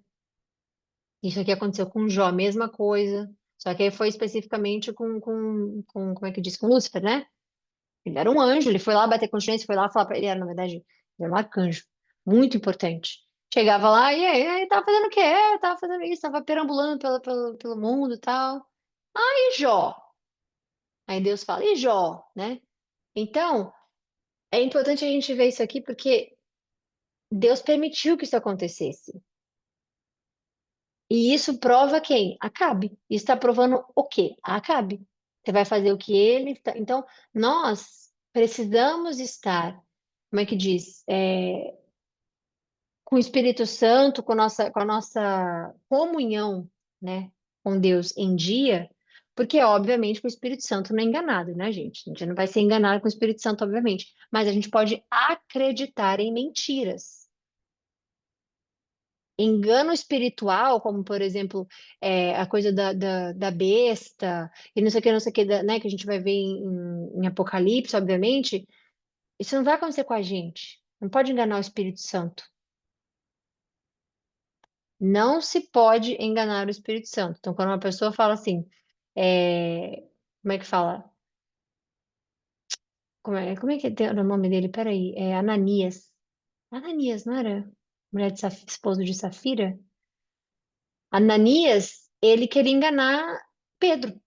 Speaker 1: Isso aqui aconteceu com Jó, a mesma coisa. Só que aí foi especificamente como é que diz? Com Lúcifer, né? Ele era um anjo, ele foi lá bater continência, foi lá falar para ele, era, na verdade, ele era um arcanjo, muito importante. Chegava lá e aí, tava fazendo o quê? Tava fazendo isso, tava perambulando pelo mundo e tal. E Jó? Aí Deus fala, e Jó, né? Então, é importante a gente ver isso aqui porque Deus permitiu que isso acontecesse. E isso prova quem? Acabe. Isso está provando o quê? A Acabe. Você vai fazer o que ele. Então, nós precisamos estar, como é que diz? Com o Espírito Santo, com a nossa comunhão, né, com Deus em dia, porque, obviamente, que o Espírito Santo não é enganado, né, gente? A gente não vai ser enganado com o Espírito Santo, obviamente, mas a gente pode acreditar em mentiras. Engano espiritual, como por exemplo, a coisa da besta, e não sei o que, né, que a gente vai ver em Apocalipse, obviamente, isso não vai acontecer com a gente. Não pode enganar o Espírito Santo. Não se pode enganar o Espírito Santo. Então, quando uma pessoa fala assim, como é que fala? Como é que tem o nome dele? Peraí, é Ananias. Ananias, não era? Mulher de esposo de Safira? Ananias, ele queria enganar Pedro.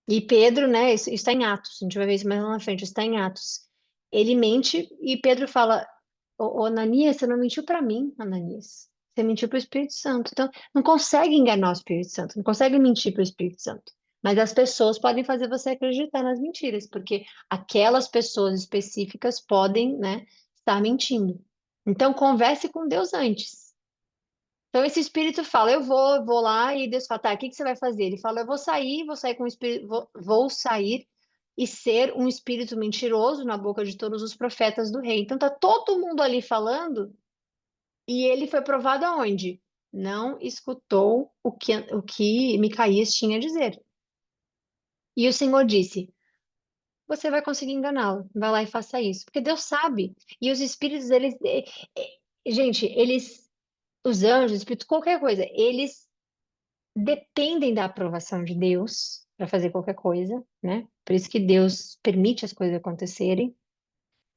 Speaker 1: E Pedro, né? Isso está em Atos, a gente vai ver isso mais lá na frente, está em Atos. Ele mente e Pedro fala: Ô, Ananias, você não mentiu para mim, Ananias. Você mentiu para o Espírito Santo. Então, não consegue enganar o Espírito Santo, não consegue mentir para o Espírito Santo. Mas as pessoas podem fazer você acreditar nas mentiras, porque aquelas pessoas específicas podem, né, estar mentindo. Então, converse com Deus antes. Então esse espírito fala, eu vou lá e Deus fala, tá, o que que você vai fazer? Ele fala, eu vou sair com o espírito, vou sair e ser um espírito mentiroso na boca de todos os profetas do rei. Então tá todo mundo ali falando e ele foi provado aonde? Não escutou o que Micaías tinha a dizer. E o Senhor disse, você vai conseguir enganá-lo, vai lá e faça isso, porque Deus sabe. E os espíritos, gente, os anjos, espíritos, qualquer coisa, eles dependem da aprovação de Deus para fazer qualquer coisa, né? Por isso que Deus permite as coisas acontecerem.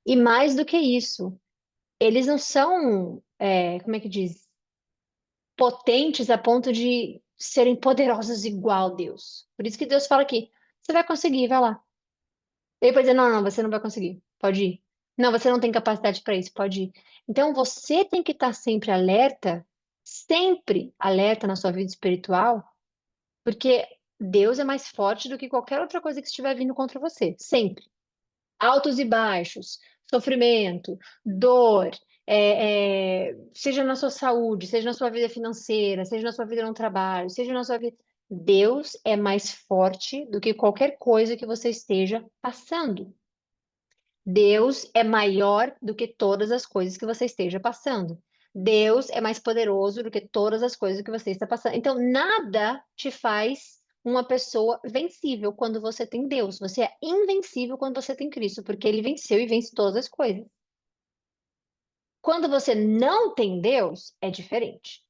Speaker 1: E mais do que isso, eles não são, como é que diz, potentes a ponto de serem poderosos igual Deus. Por isso que Deus fala aqui, você vai conseguir, vai lá. Ele pode dizer, não, não, você não vai conseguir, pode ir. Não, você não tem capacidade para isso, pode ir. Então, você tem que estar sempre alerta na sua vida espiritual, porque Deus é mais forte do que qualquer outra coisa que estiver vindo contra você. Sempre. Altos e baixos, sofrimento, dor, seja na sua saúde, seja na sua vida financeira, seja na sua vida no trabalho, seja na sua vida. Deus é mais forte do que qualquer coisa que você esteja passando. Deus é maior do que todas as coisas que você esteja passando. Deus é mais poderoso do que todas as coisas que você está passando. Então, nada te faz uma pessoa vencível quando você tem Deus. Você é invencível quando você tem Cristo, porque ele venceu e vence todas as coisas. Quando você não tem Deus, é diferente.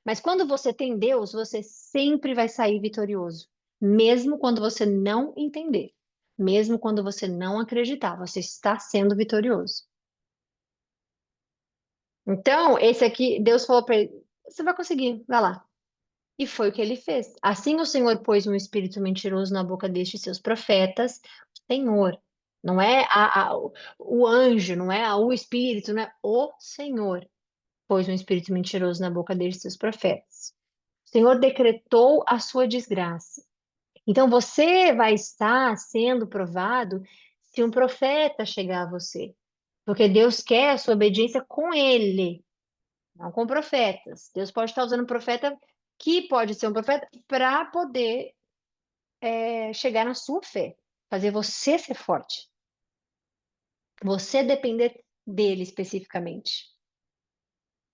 Speaker 1: Mas quando você tem Deus, você sempre vai sair vitorioso, mesmo quando você não entender, mesmo quando você não acreditar, você está sendo vitorioso. Então, esse aqui, Deus falou para ele: você vai conseguir, vai lá. E foi o que ele fez. Assim o Senhor pôs um espírito mentiroso na boca destes seus profetas. O Senhor, não é o anjo, não é o espírito, não é o Senhor pôs um espírito mentiroso na boca destes seus profetas. O Senhor decretou a sua desgraça. Então você vai estar sendo provado se um profeta chegar a você, porque Deus quer a sua obediência com ele, não com profetas. Deus pode estar usando um profeta que pode ser um profeta para poder chegar na sua fé, fazer você ser forte, você depender dele especificamente.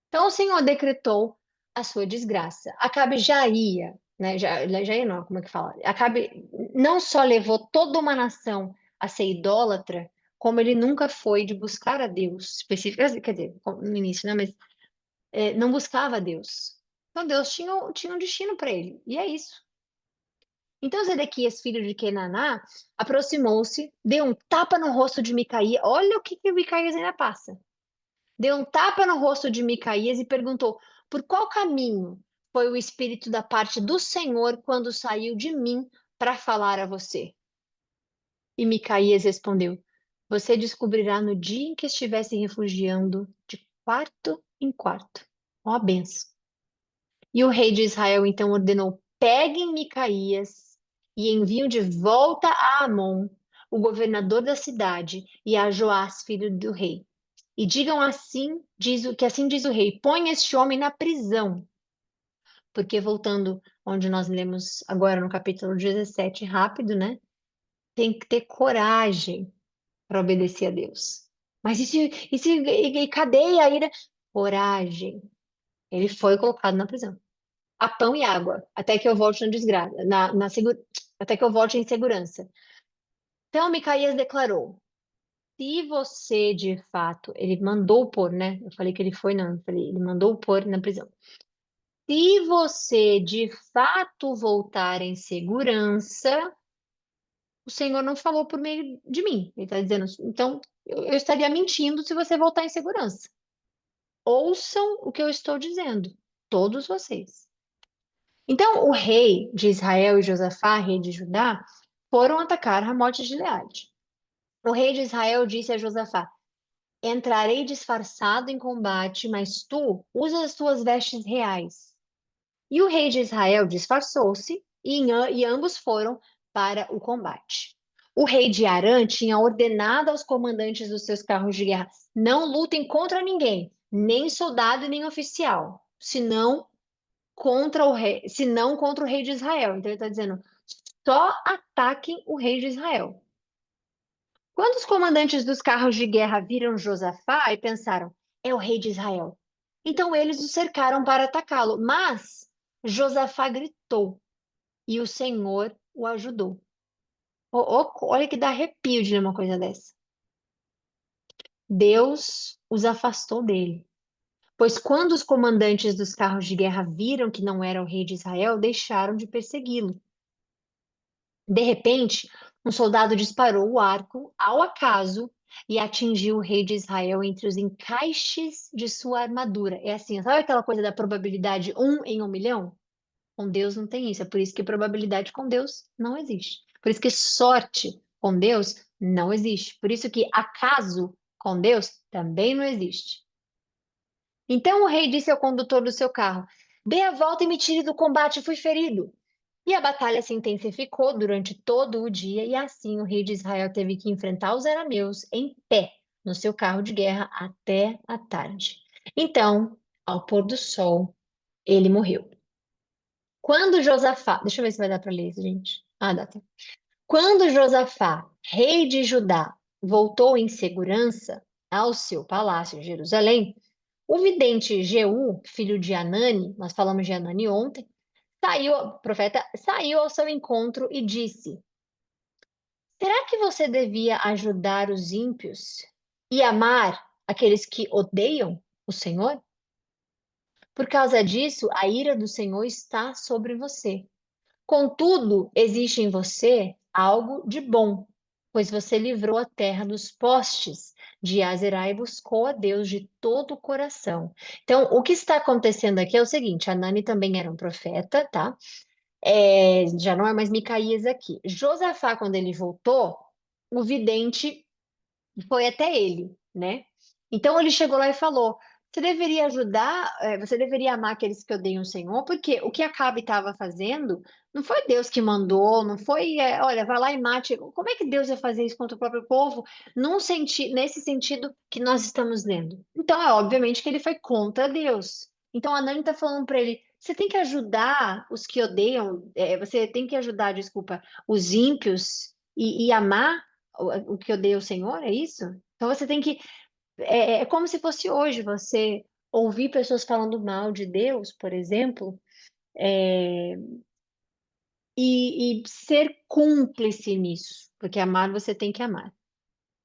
Speaker 1: Então o Senhor decretou a sua desgraça. Acabe já ia, né? Já não, como é que fala? Acabe não só levou toda uma nação a ser idólatra, como ele nunca foi de buscar a Deus, especificamente, quer dizer, no início, né? Mas não buscava a Deus. Então Deus tinha um destino para ele, e é isso. Então Zedequias, filho de Kenaná, aproximou-se, deu um tapa no rosto de Micaías. Olha o que Micaías ainda passa. Deu um tapa no rosto de Micaías e perguntou: Por qual caminho foi o espírito da parte do Senhor quando saiu de mim para falar a você? E Micaías respondeu: Você descobrirá no dia em que estiver se refugiando de quarto em quarto. Ó, a benção. E o rei de Israel então ordenou: Peguem Micaías e enviam de volta a Amon, o governador da cidade, e a Joás, filho do rei. E digam assim diz o rei: Põe este homem na prisão. Porque voltando onde nós lemos agora no capítulo 17, rápido, né? Tem que ter coragem para obedecer a Deus. Mas e cadê a ira? Coragem. Ele foi colocado na prisão. A pão e água, até que eu volte na desgraça, até que eu volte em segurança. Então Micaías declarou: Se você de fato, ele mandou pôr, né? Eu falei que ele foi, não, eu falei, ele mandou pôr na prisão. Se você de fato voltar em segurança, o Senhor não falou por meio de mim. Ele está dizendo, então eu estaria mentindo se você voltar em segurança. Ouçam o que eu estou dizendo, todos vocês. Então, o rei de Israel e Josafá, rei de Judá, foram atacar Ramote de Gileade. O rei de Israel disse a Josafá: Entrarei disfarçado em combate, mas tu usa as tuas vestes reais. E o rei de Israel disfarçou-se e ambos foram para o combate. O rei de Arã tinha ordenado aos comandantes dos seus carros de guerra: não lutem contra ninguém, nem soldado nem oficial, senão contra o rei de Israel. Então ele está dizendo: só ataquem o rei de Israel. Quando os comandantes dos carros de guerra viram Josafá e pensaram: é o rei de Israel. Então eles o cercaram para atacá-lo. Mas Josafá gritou e o Senhor o ajudou. Olha que dá arrepio de ler uma coisa dessa. Deus os afastou dele. Pois quando os comandantes dos carros de guerra viram que não era o rei de Israel, deixaram de persegui-lo. De repente, um soldado disparou o arco ao acaso e atingiu o rei de Israel entre os encaixes de sua armadura. É assim, sabe aquela coisa da probabilidade 1 em 1 milhão? Com Deus não tem isso. É por isso que probabilidade com Deus não existe. Por isso que sorte com Deus não existe. Por isso que acaso com Deus também não existe. Então o rei disse ao condutor do seu carro: Dê a volta e me tire do combate, fui ferido. E a batalha se intensificou durante todo o dia, e assim o rei de Israel teve que enfrentar os arameus em pé no seu carro de guerra até a tarde. Então, ao pôr do sol, ele morreu. Quando Josafá, deixa eu ver se vai dar para ler isso, gente. Ah, dá. Tá. Quando Josafá, rei de Judá, voltou em segurança ao seu palácio em Jerusalém, o vidente Jeú, filho de Anani, nós falamos de Anani ontem, o profeta saiu ao seu encontro e disse: Será que você devia ajudar os ímpios e amar aqueles que odeiam o Senhor? Por causa disso, a ira do Senhor está sobre você. Contudo, existe em você algo de bom, pois você livrou a terra dos postes de Azerá e buscou a Deus de todo o coração. Então, o que está acontecendo aqui é o seguinte: Anani também era um profeta, tá? Já não é mais Micaías aqui. Josafá, quando ele voltou, o vidente foi até ele, né? Então ele chegou lá e falou: Você deveria ajudar, você deveria amar aqueles que odeiam o Senhor, porque o que Acabe estava fazendo não foi Deus que mandou, não foi, olha, vai lá e mate. Como é que Deus ia fazer isso contra o próprio povo? Nesse sentido que nós estamos lendo. Então é obviamente que ele foi contra Deus. Então a Nani está falando para ele: Você tem que ajudar os que odeiam, você tem que ajudar, desculpa, os ímpios e amar o que odeia o Senhor, é isso? Então você tem que. É como se fosse hoje você ouvir pessoas falando mal de Deus, por exemplo, é, e ser cúmplice nisso, porque amar você tem que amar.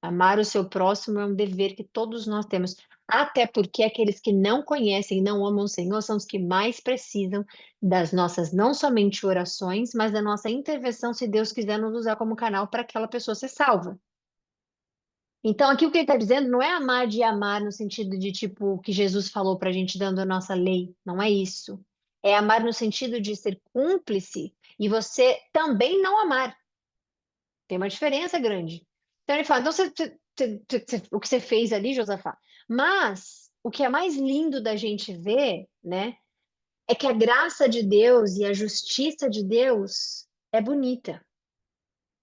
Speaker 1: Amar o seu próximo é um dever que todos nós temos. Até porque aqueles que não conhecem e não amam o Senhor são os que mais precisam das nossas, não somente orações, mas da nossa intervenção, se Deus quiser nos usar como canal para aquela pessoa ser salva. Então, aqui o que ele está dizendo não é amar de amar no sentido de tipo o que Jesus falou para a gente dando a nossa lei. Não é isso. É amar no sentido de ser cúmplice e você também não amar. Tem uma diferença grande. Então ele fala, então o que você fez ali, Josafá. Mas o que é mais lindo da gente ver, né, é que a graça de Deus e a justiça de Deus é bonita,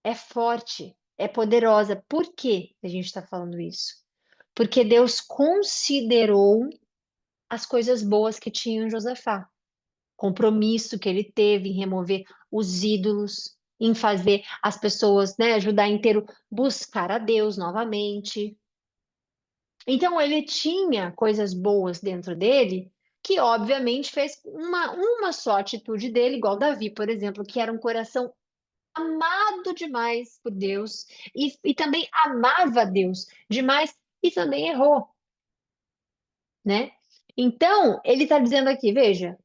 Speaker 1: é forte, é poderosa. Por que a gente está falando isso? Porque Deus considerou as coisas boas que tinha em Josafá, compromisso que ele teve em remover os ídolos, em fazer as pessoas, né, Judá inteiro buscar a Deus novamente. Então ele tinha coisas boas dentro dele, que obviamente fez uma só atitude dele, igual Davi, por exemplo, que era um coração amado demais por Deus e também amava Deus demais e também errou, né? Então, ele está dizendo aqui, veja,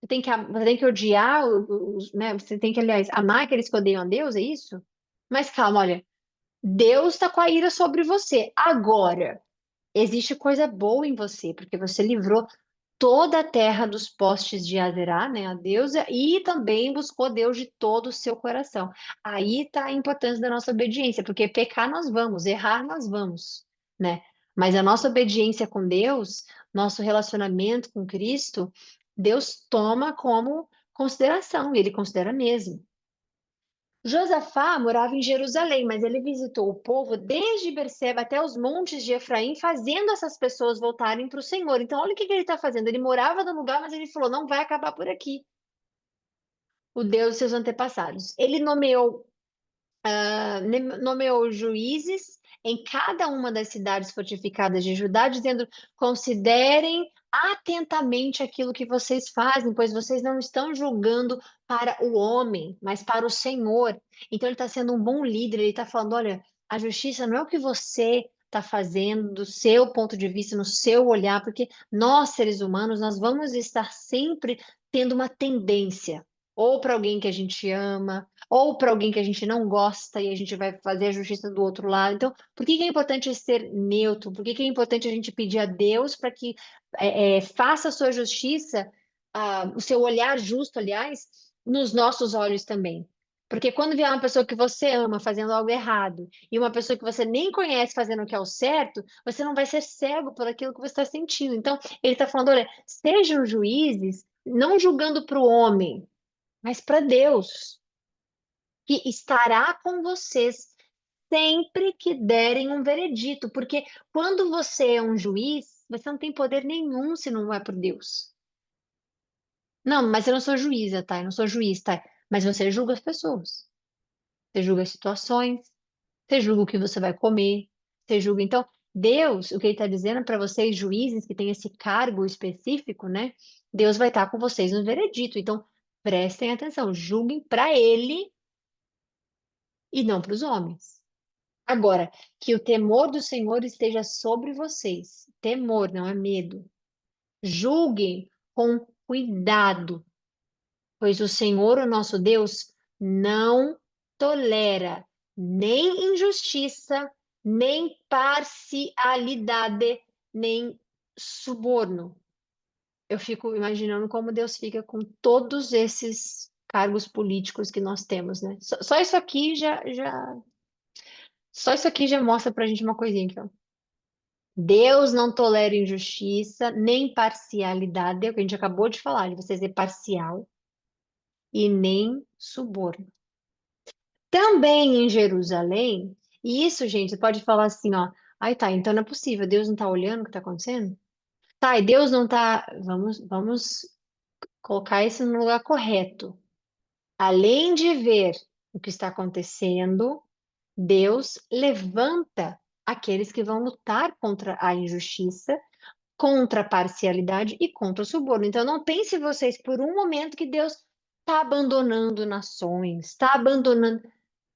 Speaker 1: você tem que odiar, né? Você tem que, aliás, amar aqueles que odeiam a Deus, é isso? Mas calma, olha, Deus está com a ira sobre você. Agora, existe coisa boa em você, porque você livrou toda a terra dos postes de Azerá, né, a deusa, e também buscou Deus de todo o seu coração. Aí está a importância da nossa obediência, porque pecar nós vamos, errar nós vamos, né? Mas a nossa obediência com Deus, nosso relacionamento com Cristo, Deus toma como consideração, e ele considera mesmo. Josafá morava em Jerusalém, mas ele visitou o povo desde Berseba até os montes de Efraim, fazendo essas pessoas voltarem para o Senhor. Então, olha o que ele está fazendo. Ele morava no lugar, mas ele falou: não vai acabar por aqui, o Deus dos seus antepassados. Ele nomeou juízes em cada uma das cidades fortificadas de Judá, dizendo: considerem atentamente aquilo que vocês fazem, pois vocês não estão julgando para o homem, mas para o Senhor. Então, ele está sendo um bom líder, ele está falando: olha, a justiça não é o que você está fazendo do seu ponto de vista, no seu olhar, porque nós, seres humanos, nós vamos estar sempre tendo uma tendência, ou para alguém que a gente ama, ou para alguém que a gente não gosta e a gente vai fazer a justiça do outro lado. Então, por que que é importante ser neutro? Por que que é importante a gente pedir a Deus para que faça a sua justiça, o seu olhar justo, aliás, nos nossos olhos também? Porque quando vier uma pessoa que você ama fazendo algo errado e uma pessoa que você nem conhece fazendo o que é o certo, você não vai ser cego por aquilo que você está sentindo. Então, ele está falando, olha, sejam juízes, não julgando para o homem, mas para Deus que estará com vocês sempre que derem um veredito, porque quando você é um juiz, você não tem poder nenhum se não é por Deus. Não, mas eu não sou juíza, tá? Eu não sou juiz, tá? Mas você julga as pessoas, você julga as situações, você julga o que você vai comer, você julga. Então, Deus, o que ele está dizendo para vocês, juízes que têm esse cargo específico, né? Deus vai estar com vocês no veredito. Então, prestem atenção, julguem para ele e não para os homens. Agora, que o temor do Senhor esteja sobre vocês. Temor, não é medo. Julguem com cuidado, pois o Senhor, o nosso Deus, não tolera nem injustiça, nem parcialidade, nem suborno. Eu fico imaginando como Deus fica com todos esses cargos políticos que nós temos, né? Só isso aqui só isso aqui já mostra pra gente uma coisinha aqui, ó. Deus não tolera injustiça, nem parcialidade, é o que a gente acabou de falar, de você ser parcial, e nem suborno. Também em Jerusalém, e isso, gente, você pode falar assim, ó, ai tá, então não é possível, Deus não tá olhando o que tá acontecendo? Tá, e Deus não tá, vamos colocar isso no lugar correto. Além de ver o que está acontecendo, Deus levanta aqueles que vão lutar contra a injustiça, contra a parcialidade e contra o suborno. Então, não pense vocês por um momento que Deus está abandonando nações, está abandonando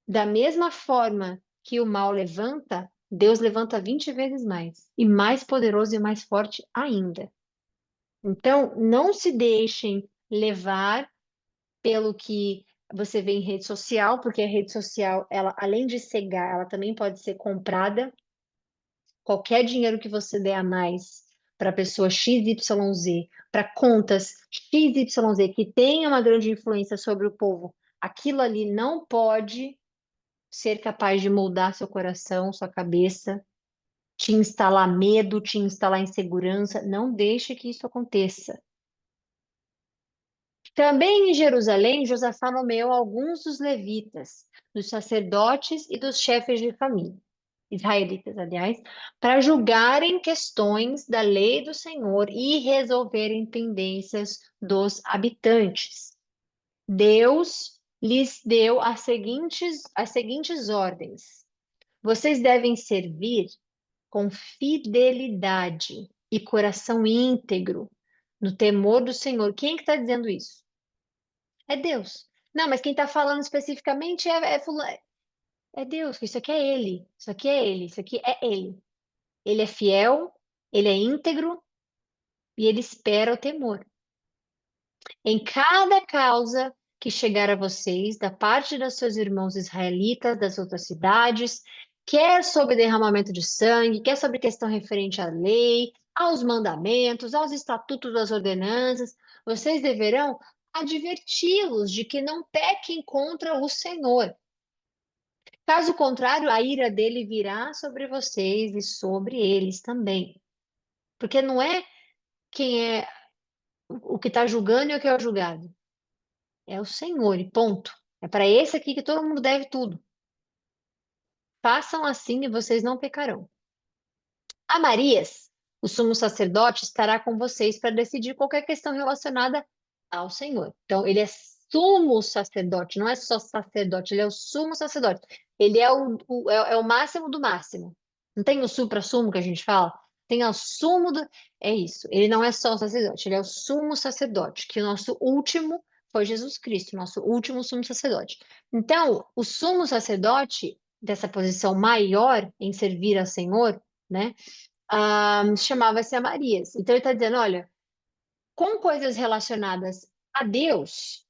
Speaker 1: da mesma forma que o mal levanta, Deus levanta 20 vezes mais, e mais poderoso e mais forte ainda. Então, não se deixem levar pelo que você vê em rede social, porque a rede social, ela, além de cegar, ela também pode ser comprada. Qualquer dinheiro que você der a mais para a pessoa XYZ, para contas XYZ, que tenha uma grande influência sobre o povo, aquilo ali não pode ser capaz de moldar seu coração, sua cabeça, te instalar medo, te instalar insegurança. Não deixe que isso aconteça. Também em Jerusalém, Josafá nomeou alguns dos levitas, dos sacerdotes e dos chefes de família, israelitas, aliás, para julgarem questões da lei do Senhor e resolverem pendências dos habitantes. Deus lhes deu as seguintes ordens: vocês devem servir com fidelidade e coração íntegro, no temor do Senhor. Quem que está dizendo isso? É Deus. Não, mas quem está falando especificamente é Deus, que isso aqui é Ele, isso aqui é Ele, isso aqui é Ele. Ele é fiel, Ele é íntegro e Ele espera o temor. Em cada causa que chegar a vocês, da parte dos seus irmãos israelitas das outras cidades, quer sobre derramamento de sangue, quer sobre questão referente à lei, aos mandamentos, aos estatutos das ordenanças, vocês deverão adverti-los de que não pequem contra o Senhor. Caso contrário, a ira dele virá sobre vocês e sobre eles também. Porque não é quem é o que está julgando e o que é o julgado. É o Senhor, e ponto. É para esse aqui que todo mundo deve tudo. Façam assim e vocês não pecarão. Amarias, o sumo sacerdote, estará com vocês para decidir qualquer questão relacionada ao Senhor. Então, ele é sumo sacerdote, não é só sacerdote, ele é o sumo sacerdote. Ele é o máximo do máximo. Não tem o supra-sumo que a gente fala? Tem o sumo do. É isso. Ele não é só o sacerdote, ele é o sumo sacerdote, que o nosso último foi Jesus Cristo, nosso último sumo sacerdote. Então, o sumo sacerdote, dessa posição maior em servir ao Senhor, né? Chamava-se Amarias. Então ele está dizendo, olha, com coisas relacionadas a Deus,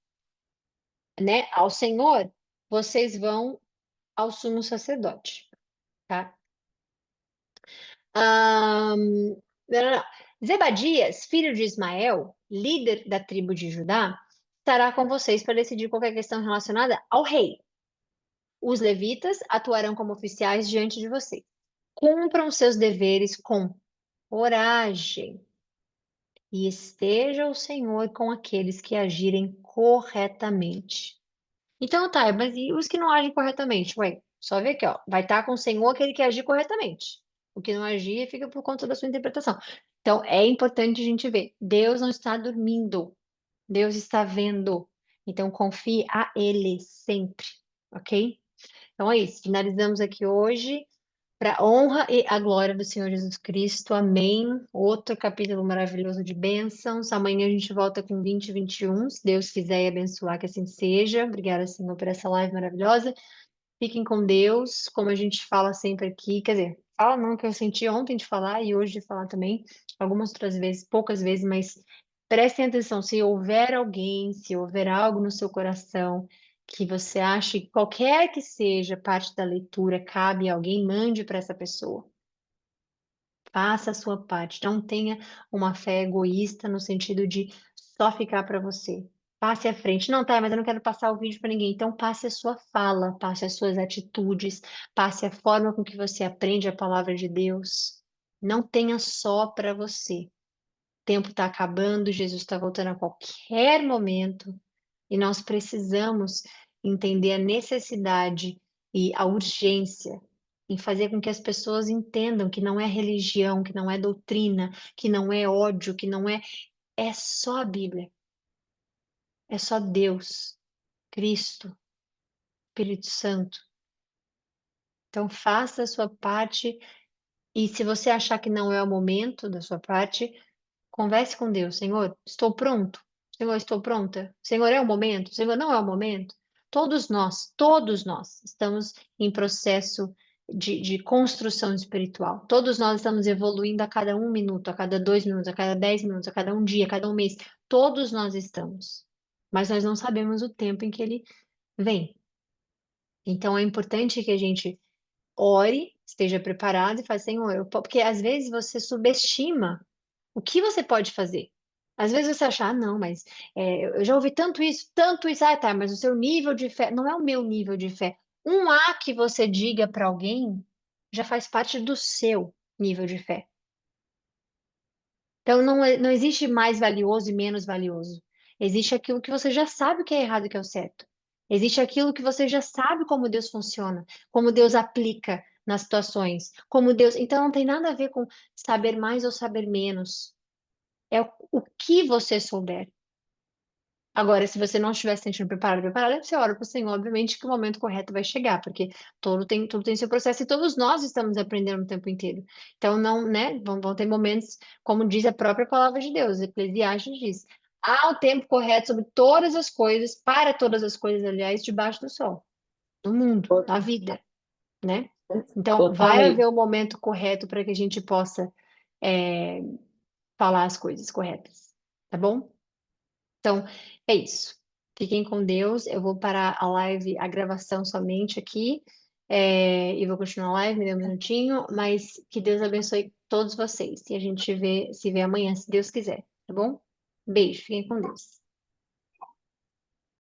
Speaker 1: né, ao Senhor, vocês vão ao sumo sacerdote, tá? Não, não, não. Zebadias, filho de Ismael, líder da tribo de Judá, estará com vocês para decidir qualquer questão relacionada ao rei. Os levitas atuarão como oficiais diante de vocês. Cumpram seus deveres com coragem, e esteja o Senhor com aqueles que agirem corretamente. Então, tá, mas e os que não agem corretamente? Ué, só ver aqui, ó. Vai estar com o Senhor aquele que agir corretamente. O que não agir fica por conta da sua interpretação. Então, é importante a gente ver. Deus não está dormindo. Deus está vendo. Então, confie a Ele sempre, ok? Então é isso. Finalizamos aqui hoje. Para a honra e a glória do Senhor Jesus Cristo. Amém. Outro capítulo maravilhoso de bênçãos. Amanhã a gente volta com 20 e 21, se Deus quiser e abençoar, que assim seja. Obrigada, Senhor, por essa live maravilhosa. Fiquem com Deus, como a gente fala sempre aqui. Quer dizer, fala não, que eu senti ontem de falar e hoje de falar também, algumas outras vezes, poucas vezes, mas prestem atenção. Se houver alguém, se houver algo no seu coração que você ache que qualquer que seja parte da leitura, cabe a alguém, mande para essa pessoa. Faça a sua parte. Não tenha uma fé egoísta no sentido de só ficar para você. Passe à frente. Não, tá, mas eu não quero passar o vídeo para ninguém. Então, passe a sua fala, passe as suas atitudes, passe a forma com que você aprende a palavra de Deus. Não tenha só para você. O tempo está acabando, Jesus está voltando a qualquer momento. E nós precisamos entender a necessidade e a urgência em fazer com que as pessoas entendam que não é religião, que não é doutrina, que não é ódio, que não é. É só a Bíblia. É só Deus, Cristo, Espírito Santo. Então, faça a sua parte. E se você achar que não é o momento da sua parte, converse com Deus. Senhor, estou pronto. Senhor, estou pronta. Senhor, é o momento. Senhor, não é o momento. Todos nós estamos em processo de construção espiritual. Todos nós estamos evoluindo a cada 1 minuto, a cada 2 minutos, a cada 10 minutos, a cada um dia, a cada um mês. Todos nós estamos. Mas nós não sabemos o tempo em que ele vem. Então é importante que a gente ore, esteja preparado e fale, Senhor, porque às vezes você subestima o que você pode fazer. Às vezes você acha, ah, não, mas eu já ouvi tanto isso, ah, tá, mas o seu nível de fé, não é o meu nível de fé. Um A que você diga para alguém já faz parte do seu nível de fé. Então não existe mais valioso e menos valioso. Existe aquilo que você já sabe o que é errado e o que é o certo. Existe aquilo que você já sabe como Deus funciona, como Deus aplica nas situações, como Deus. Então não tem nada a ver com saber mais ou saber menos. É o que você souber. Agora, se você não estiver se sentindo preparado, você ora para o Senhor, obviamente que o momento correto vai chegar, porque tudo tem seu processo e todos nós estamos aprendendo o tempo inteiro. Então, não, né? Vão ter momentos, como diz a própria palavra de Deus, Eclesiastes diz, há o tempo correto sobre todas as coisas, para todas as coisas, aliás, debaixo do sol, no mundo, na vida, né? Então, vai
Speaker 2: Totalmente.
Speaker 1: haver o momento correto para que a gente possa é, falar as coisas corretas, tá bom? Então, é isso. Fiquem com Deus. Eu vou parar a live, a gravação somente aqui, e vou continuar a live, me dê um minutinho, mas que Deus abençoe todos vocês. E a gente se vê amanhã, se Deus quiser, tá bom? Beijo, fiquem com Deus.